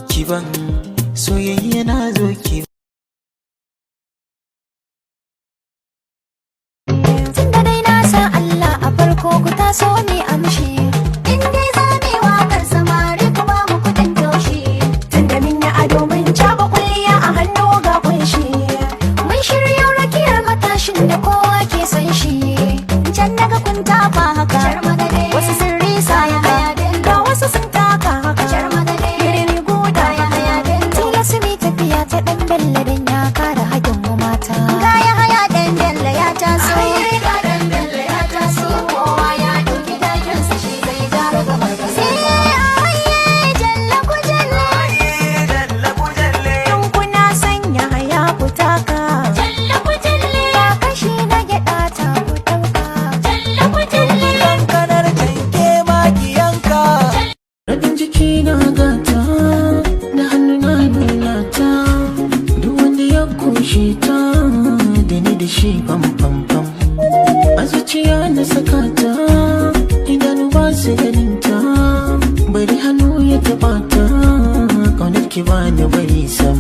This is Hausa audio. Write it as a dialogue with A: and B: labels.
A: kiban soyayya na zo ki.
B: Tunda dai na san Allah a farko ku taso ne amshi, in dai zame waƙar samari ku ba mu kudin toshi. Tunda min ya ado mun caba kulliya a hannu ga kunshi, mun shirya rakiyar matashin da kowa ke san shi. Can daga kun tafa haka wasu sun risa haka ga wasu sun taka haka birni guda haka tilasu mi tafiya ta dan bella dan ya kara hakin mu mata. Ga ya haya dan bella ya taso, kowa ya dauki dakin sa shi zai jara gabar kasa. Jalla ku jalle in kuna sanya haya ku taka, jalla ku jalle ba kashi na gyada ta ku dauka, jalla ku jalle
A: Kankanar tanke maki yanka. Rabin jiki na gata da hannu na nuna ta, duk wanda ya kushe ta da ni da shi pam pam pam. A zuciya na saka ta, idanu ba su ganin ta, bari hannu ya taɓa ta, ƙaunar ki ba ni bari sam.